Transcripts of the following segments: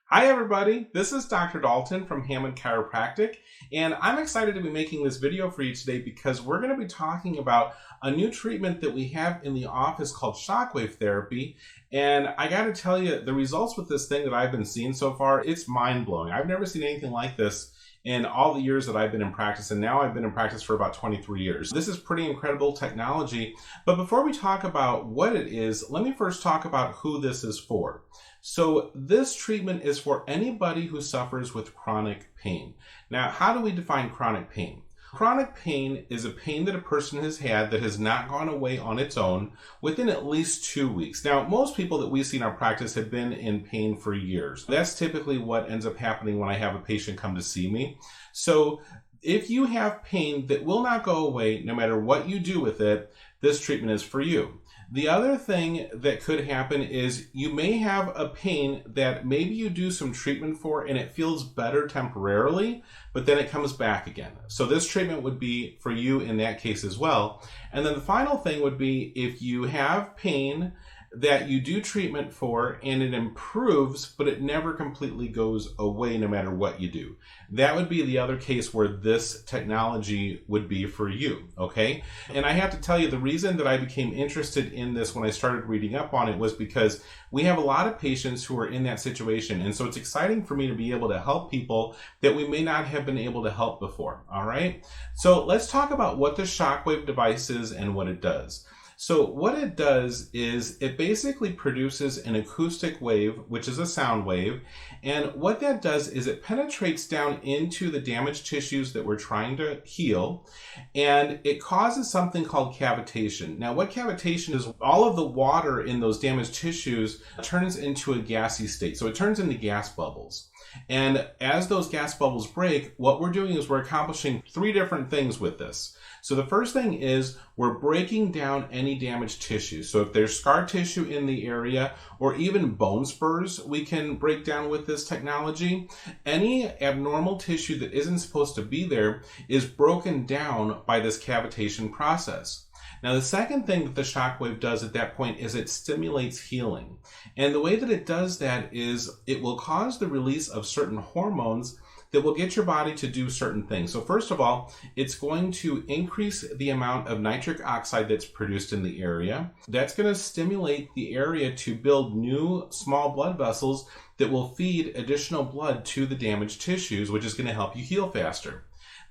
Hi everybody, this is Dr. Daulton from Hammond Chiropractic, and I'm excited to be making this video for you today because we're going to be talking about a new treatment that we have in the office called Shockwave Therapy. And I got to tell you, the results with this thing that I've been seeing so far, it's mind-blowing. I've never seen anything like this in all the years that I've been in practice, and now I've been in practice for about 23 years. This is pretty incredible technology, but before we talk about what it is, let me first talk about who this is for. So this treatment is for anybody who suffers with chronic pain. Now, how do we define chronic pain? Chronic pain is a pain that a person has had that has not gone away on its own within at least 2 weeks. Now, most people that we see in our practice have been in pain for years. That's typically what ends up happening when I have a patient come to see me. So if you have pain that will not go away no matter what you do with it, this treatment is for you. The other thing that could happen is you may have a pain that maybe you do some treatment for and it feels better temporarily, but then it comes back again. So this treatment would be for you in that case as well. And then the final thing would be if you have pain that you do treatment for and it improves, but it never completely goes away no matter what you do. That would be the other case where this technology would be for you, okay? And I have to tell you, the reason that I became interested in this when I started reading up on it was because we have a lot of patients who are in that situation. And so it's exciting for me to be able to help people that we may not have been able to help before, all right? So let's talk about what the Shockwave device is and what it does. So what it does is it basically produces an acoustic wave, which is a sound wave. And what that does is it penetrates down into the damaged tissues that we're trying to heal. And it causes something called cavitation. Now, what cavitation is, all of the water in those damaged tissues turns into a gassy state. So it turns into gas bubbles. And as those gas bubbles break, what we're doing is we're accomplishing 3 different things with this. So the first thing is we're breaking down any damaged tissue. So if there's scar tissue in the area or even bone spurs, we can break down with this technology. Any abnormal tissue that isn't supposed to be there is broken down by this cavitation process. Now, the second thing that the Shockwave does at that point is it stimulates healing. And the way that it does that is it will cause the release of certain hormones that will get your body to do certain things. So first of all, it's going to increase the amount of nitric oxide that's produced in the area. That's going to stimulate the area to build new small blood vessels that will feed additional blood to the damaged tissues, which is going to help you heal faster.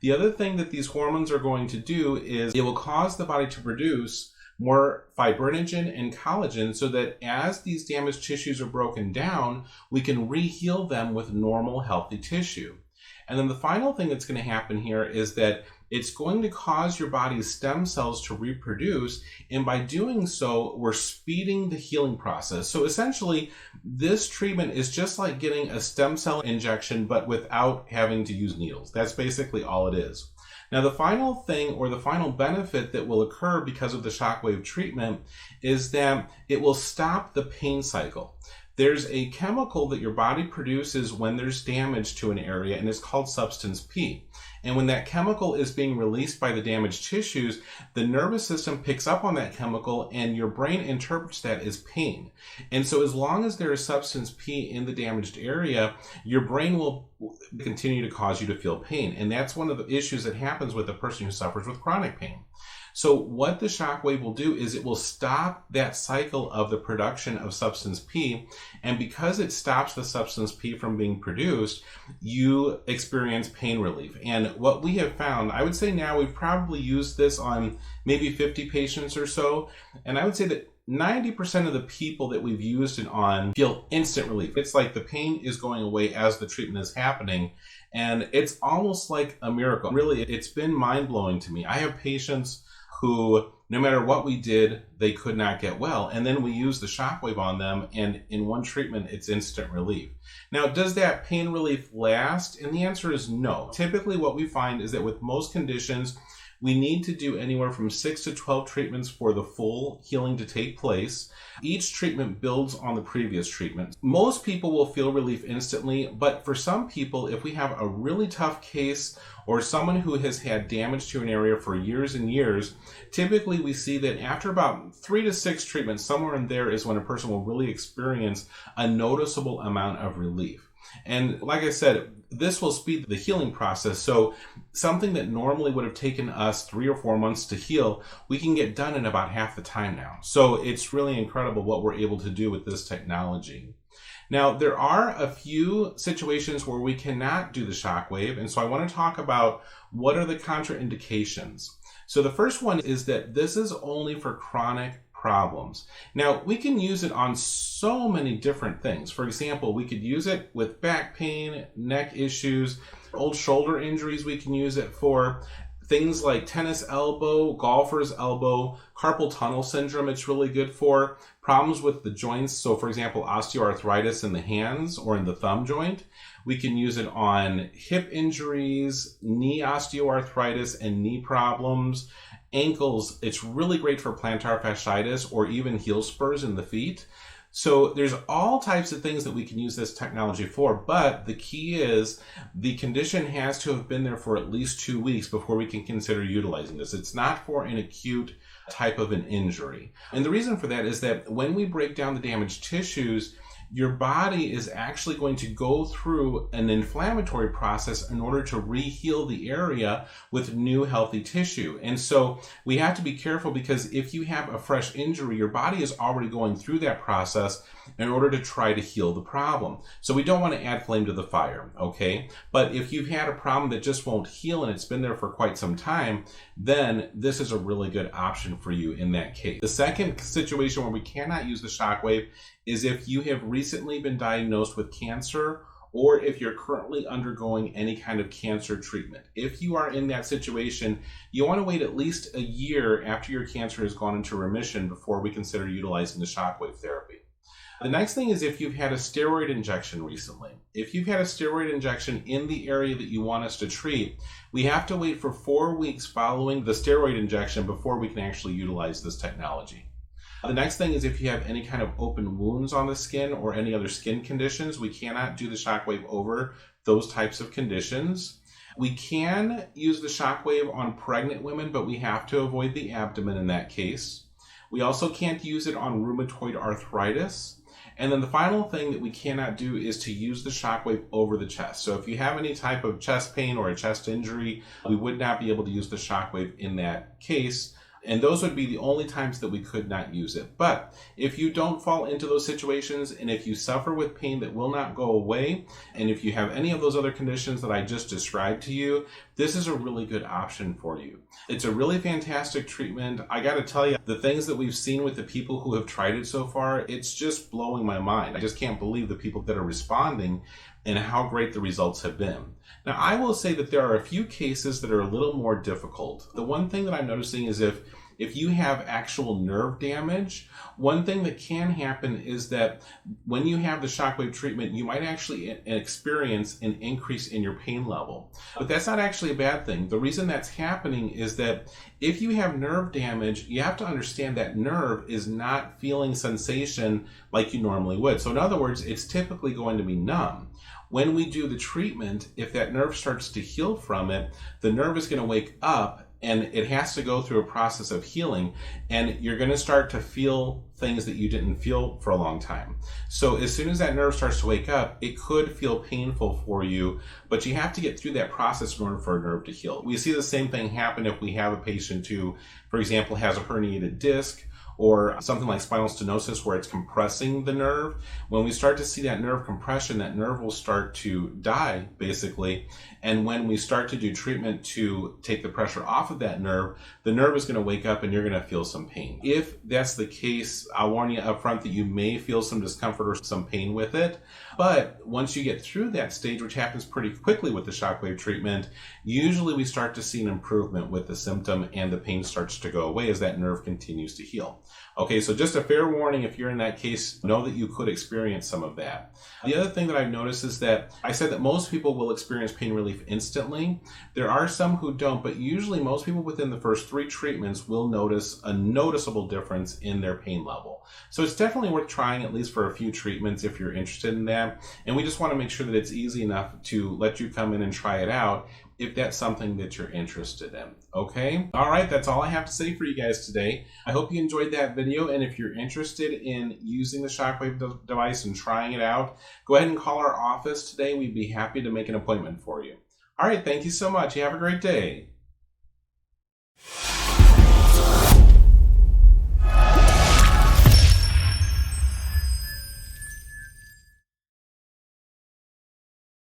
The other thing that these hormones are going to do is it will cause the body to produce more fibrinogen and collagen so that as these damaged tissues are broken down, we can re-heal them with normal, healthy tissue. And then the final thing that's going to happen here is that it's going to cause your body's stem cells to reproduce, and by doing so, we're speeding the healing process. So essentially, this treatment is just like getting a stem cell injection, but without having to use needles. That's basically all it is. Now, the final thing or the final benefit that will occur because of the Shockwave treatment is that it will stop the pain cycle. There's a chemical that your body produces when there's damage to an area, and it's called substance P. And when that chemical is being released by the damaged tissues, the nervous system picks up on that chemical and your brain interprets that as pain. And so as long as there is substance P in the damaged area, your brain will continue to cause you to feel pain. And that's one of the issues that happens with a person who suffers with chronic pain. So what the Shockwave will do is it will stop that cycle of the production of substance P, and because it stops the substance P from being produced, you experience pain relief. And what we have found, I would say now we've probably used this on maybe 50 patients or so, and I would say that 90% of the people that we've used it on feel instant relief. It's like the pain is going away as the treatment is happening, and it's almost like a miracle. Really, it's been mind-blowing to me. I have patients who, no matter what we did, they could not get well. And then we use the Shockwave on them, and in one treatment, it's instant relief. Now, does that pain relief last? And the answer is no. Typically, what we find is that with most conditions, we need to do anywhere from 6 to 12 treatments for the full healing to take place. Each treatment builds on the previous treatment. Most people will feel relief instantly, but for some people, if we have a really tough case or someone who has had damage to an area for years and years, typically we see that after about 3 to 6 treatments, somewhere in there is when a person will really experience a noticeable amount of relief. And like I said, this will speed the healing process. So something that normally would have taken us 3 or 4 months to heal, we can get done in about half the time now. So it's really incredible what we're able to do with this technology. Now, there are a few situations where we cannot do the shockwave, and so I want to talk about what are the contraindications. So the first one is that this is only for chronic problems. Now, we can use it on so many different things. For example, we could use it with back pain, neck issues, old shoulder injuries we can use it for. Things like tennis elbow, golfer's elbow, carpal tunnel syndrome it's really good for. Problems with the joints, so for example, osteoarthritis in the hands or in the thumb joint. We can use it on hip injuries, knee osteoarthritis and knee problems. Ankles, it's really great for plantar fasciitis or even heel spurs in the feet. So there's all types of things that we can use this technology for, but the key is the condition has to have been there for at least 2 weeks before we can consider utilizing this. It's not for an acute type of an injury. And the reason for that is that when we break down the damaged tissues, your body is actually going to go through an inflammatory process in order to re-heal the area with new healthy tissue. And so we have to be careful, because if you have a fresh injury, your body is already going through that process in order to try to heal the problem. So we don't want to add flame to the fire, okay? But if you've had a problem that just won't heal and it's been there for quite some time, then this is a really good option for you in that case. The second situation where we cannot use the shockwave is if you have recently been diagnosed with cancer, or if you're currently undergoing any kind of cancer treatment. If you are in that situation, you want to wait at least a year after your cancer has gone into remission before we consider utilizing the shockwave therapy. The next thing is if you've had a steroid injection recently. If you've had a steroid injection in the area that you want us to treat, we have to wait for 4 weeks following the steroid injection before we can actually utilize this technology. The next thing is if you have any kind of open wounds on the skin or any other skin conditions, we cannot do the shockwave over those types of conditions. We can use the shockwave on pregnant women, but we have to avoid the abdomen in that case. We also can't use it on rheumatoid arthritis. And then the final thing that we cannot do is to use the shockwave over the chest. So if you have any type of chest pain or a chest injury, we would not be able to use the shockwave in that case. And those would be the only times that we could not use it. But if you don't fall into those situations, and if you suffer with pain that will not go away, and if you have any of those other conditions that I just described to you, this is a really good option for you. It's a really fantastic treatment. I got to tell you, the things that we've seen with the people who have tried it so far, it's just blowing my mind. I just can't believe the people that are responding and how great the results have been. Now, I will say that there are a few cases that are a little more difficult. The one thing that I'm noticing is if you have actual nerve damage, one thing that can happen is that when you have the shockwave treatment, you might actually experience an increase in your pain level. But that's not actually a bad thing. The reason that's happening is that if you have nerve damage, you have to understand that nerve is not feeling sensation like you normally would. So in other words, it's typically going to be numb. When we do the treatment, if that nerve starts to heal from it, the nerve is going to wake up, and it has to go through a process of healing, and you're going to start to feel things that you didn't feel for a long time. So as soon as that nerve starts to wake up, it could feel painful for you, but you have to get through that process in order for a nerve to heal. We see the same thing happen if we have a patient who, for example, has a herniated disc, or something like spinal stenosis where it's compressing the nerve. When we start to see that nerve compression, that nerve will start to die, basically. And when we start to do treatment to take the pressure off of that nerve, the nerve is going to wake up and you're going to feel some pain. If that's the case, I'll warn you up front that you may feel some discomfort or some pain with it. But once you get through that stage, which happens pretty quickly with the shockwave treatment, usually we start to see an improvement with the symptom, and the pain starts to go away as that nerve continues to heal. Okay, so just a fair warning, if you're in that case, know that you could experience some of that. The other thing that I've noticed is that I said that most people will experience pain relief instantly. There are some who don't, but usually most people within the first 3 treatments will notice a noticeable difference in their pain level. So it's definitely worth trying at least for a few treatments if you're interested in that. And we just want to make sure that it's easy enough to let you come in and try it out if that's something that you're interested in. Okay? All right, that's all I have to say for you guys today. I hope you enjoyed that video. video. And if you're interested in using the Shockwave device and trying it out, go ahead and call our office today. We'd be happy to make an appointment for you. All right, thank you so much. You have a great day.